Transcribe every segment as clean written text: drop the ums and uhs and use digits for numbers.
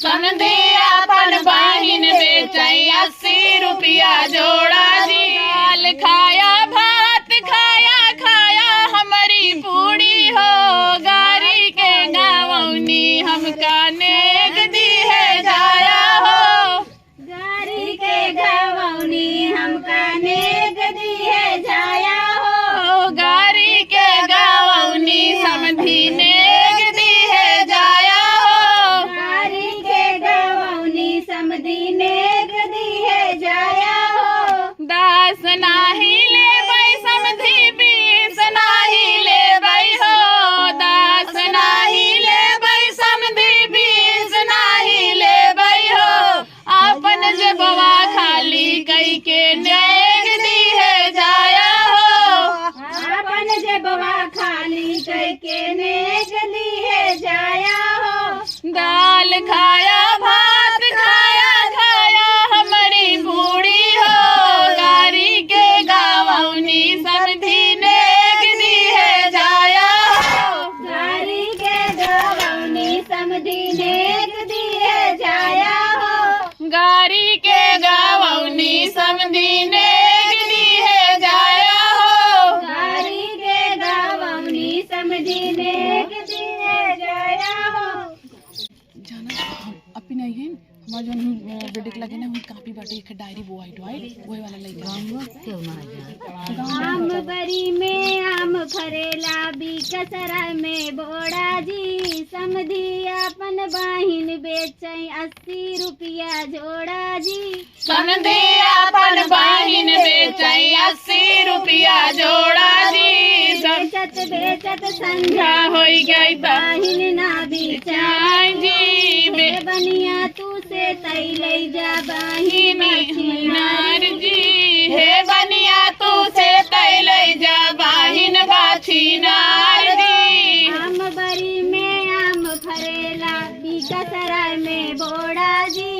समधी अपन बहिन बेचई 80 रुपया जोड़ा जी। दाल खाया भात खाया खाया हमारी पूरी हो, गारी के गावनी हमका नेग दी है जाया हो। गारी के गावनी हमका नेग दी है जाया हो। गारी के गावनी समधी नेग दी है जाया हो। गारी के गावनी समधी नेग दी है जाया हो। दास नाही ले बई समधी बीस नाही ले बई हो। दास नाही ले बई समधी बीस नाही ले बई हो। आपन जबवा खाली कई के नेग दी है जाया हो। अपन जबवा खाली करके नेग दी है जाया हो। दाल खाया भात खाया खाया हमारी बूढ़ी हो, गारी के गावनी समधी नेग दी है जाया हो। गारी के गावनी समधी नेग दी है जाया हो। गारी के गावनी समधी नेग दी है जाया हो। गारी के गावनी समधी नेग दी है जाया हो। जाना अपी नहीं है हमारे जो बेटे लगे ना कापी बाटे एक डायरी वो वाइट वही वाला लेके आम बरी में आम फरेला बीकसरा में बोड़ा जी। समधी अपन बहिन बेचई 80 रुपया जोड़ा जी। समधी अपन बहिन बेचई 80 रुपया जोड़ा जी। बेचत बेचत संध्या होई गई बहिन ना बेचाई जी। बे बनिया तू से तई ले जा बहिन नार जी, हे बनिया तू से तैले जा बहिन बाछी नार जी। आम बरी में आम फरेला बीकसराय में बोड़ा जी।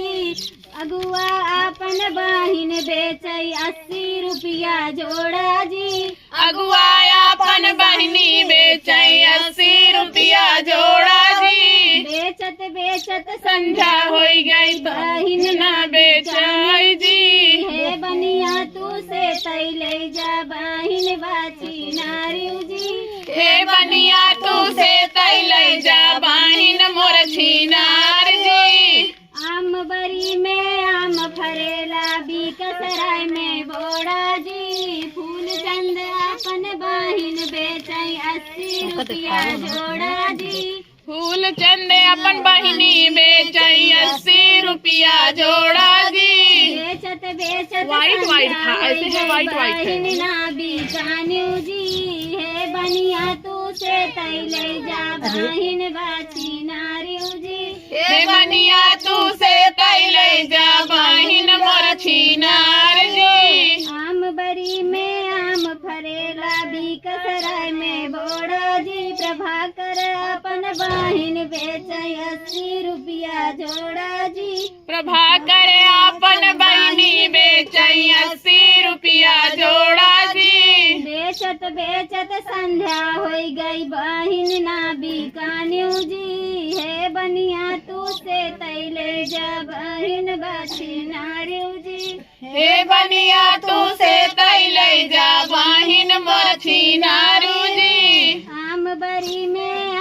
अगुआ अपन बहिन बेचई 80 रुपया जोड़ा जी। अगुआया अपन बहिनी बेचई 80 रुपया जोड़ा जी। बेचत बेचत संध्या होई गई बहिन ना बेचई जी। हे बनिया तू से तई ले जा बहिन बाची नारियू जी। हे बनिया तू से तैले जा बहिन मोर छीनार जी। आम बरी में आम फरेला बीकसराय में बोड़ा जी। फूल चंद अपन बहिन बेचई 80 रुपया जोड़ा जी। फूल चंदे अपन बहिनी बेचई 80 रुपया जोड़ा जी। बेचत बेचत वाइट था, ऐसे है वाइट है। बहिन ना बीकान्यू जी। हे बनिया तू से तई ले जा बहिन बाची नारियू जी। हे बनिया तू से तैले जा बहिन मोर छीनार जी। आम बरी में आम फरेला बीकसराय में बोड़ा जी। प्रभाकर अपन बहिन बेचई 80 रुपया जोड़ा जी। प्रभाकर अपन बहिनी बेचई 80 रुपया जोड़ा जी। बेचत बेचत संध्या होई गई बहिन ना बीकान्यू जी। हे बनिया तू से तैले जा बहिन बाछी नारियू जी। हे बनिया तू से तैले जा बहिन मोर छीनारू जी। आम बरी में